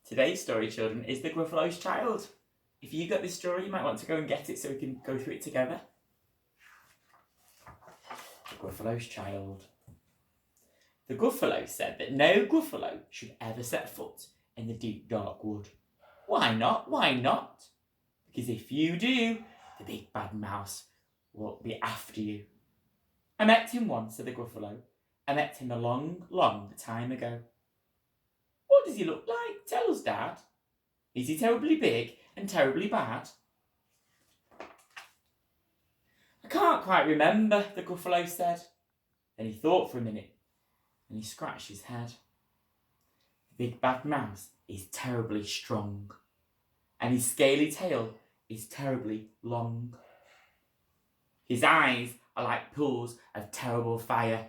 Today's story, children, is the Gruffalo's Child. If you got this story, you might want to go and get it so we can go through it together. The Gruffalo's Child. The Gruffalo said that no Gruffalo should ever set foot in the deep dark wood. Why not? Why not? Because if you do, the big bad mouse will be after you. I met him once, said the Gruffalo. I met him a long, long time ago. What does he look like? Tell us, Dad. Is he terribly big and terribly bad? I can't quite remember, the Gruffalo said. Then he thought for a minute, and he scratched his head. The big bad mouse is terribly strong, and his scaly tail is terribly long. His eyes are like pools of terrible fire,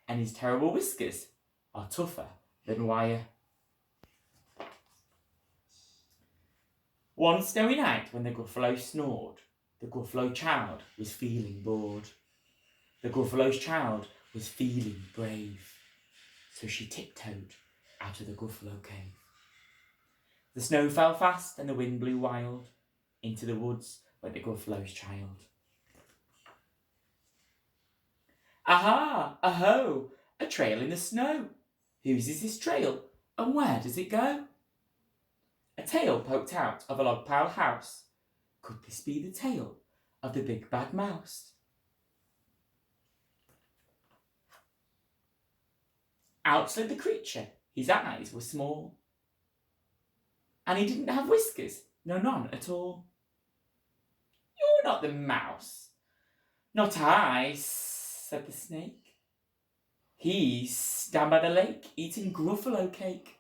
and his terrible whiskers are tougher than wire. One snowy night when the Gruffalo snored, the Gruffalo child was feeling bored. The Gruffalo's child was feeling brave, so she tiptoed out of the Gruffalo cave. The snow fell fast and the wind blew wild. Into the woods went the Gruffalo's child. Aha! Aho! A trail in the snow. Whose is this trail, and where does it go? A tail poked out of a log pile house. Could this be the tail of the big bad mouse? Out slid the creature. His eyes were small, and he didn't have whiskers, no, none at all. You're not the mouse. Not I, said the snake. He's down by the lake eating Gruffalo cake.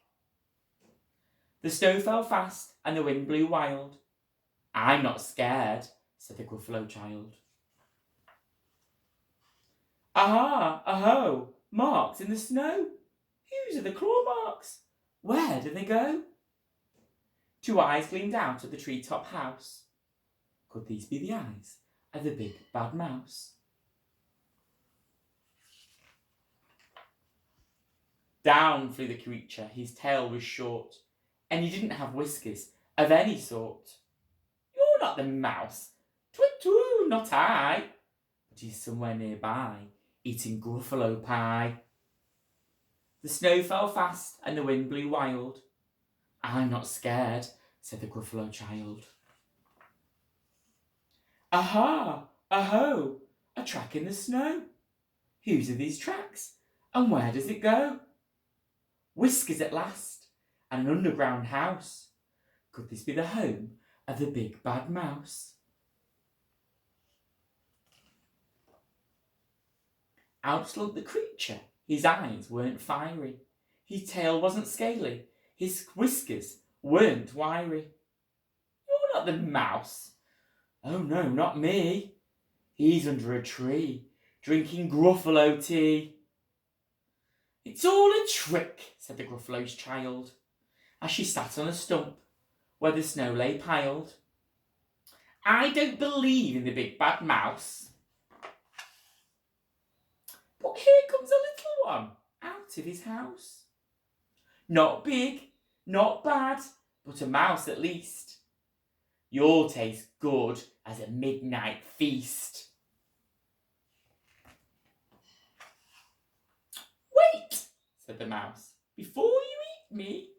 The snow fell fast and the wind blew wild. I'm not scared, said the Gruffalo child. Aha, aho, marks in the snow. Whose are the claw marks? Where do they go? Two eyes gleamed out of the treetop house. Could these be the eyes of the big bad mouse? Down flew the creature. His tail was short, and he didn't have whiskers of any sort. You're not the mouse. Twit-twoo, not I. But he's somewhere nearby, eating Gruffalo pie. The snow fell fast and the wind blew wild. I'm not scared, said the Gruffalo child. Aha, aho, a track in the snow. Whose are these tracks, and where does it go? Whiskers at last, and an underground house. Could this be the home of the big bad mouse? Out slunk the creature. His eyes weren't fiery. His tail wasn't scaly. His whiskers weren't wiry. You're not the mouse. Oh no, not me. He's under a tree, drinking Gruffalo tea. It's all a trick, said the Gruffalo's child, as she sat on a stump where the snow lay piled. I don't believe in the big bad mouse. But here comes a little one out of his house. Not big, not bad, but a mouse at least. You'll taste good as a midnight feast. Wait, said the mouse. Before you eat me,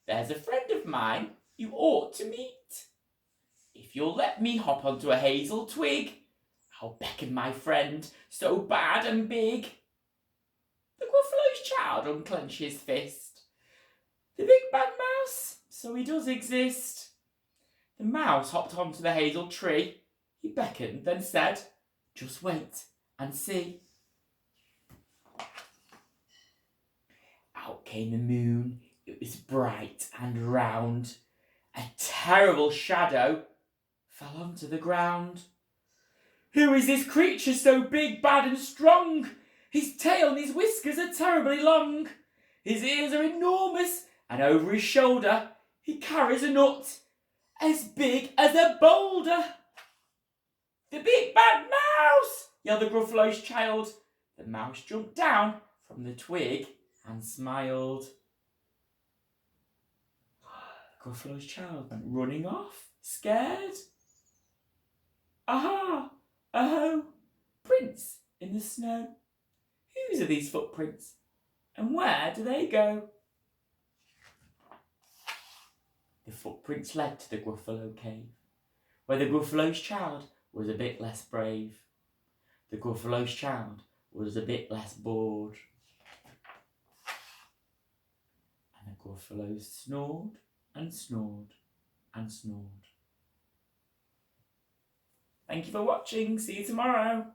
there's a friend of mine you ought to meet. If you'll let me hop onto a hazel twig, I'll beckon my friend so bad and big. The Gruffalo's child unclenched his fist. The big bad mouse, so he does exist. The mouse hopped onto the hazel tree. He beckoned, then said, just wait and see. Out came the moon. It was bright and round. A terrible shadow fell onto the ground. Who is this creature so big, bad and strong? His tail and his whiskers are terribly long. His ears are enormous, and over his shoulder he carries a nut as big as a boulder. The big bad mouse, yelled the Gruffalo's child. The mouse jumped down from the twig and smiled. Gruffalo's child went running off, scared. Aha! Oh! Prints in the snow. Whose are these footprints? And where do they go? The footprints led to the Gruffalo cave, where the Gruffalo's child was a bit less brave. The Gruffalo's child was a bit less bored. And the Gruffalos snored and snored and snored. Thank you for watching. See you tomorrow.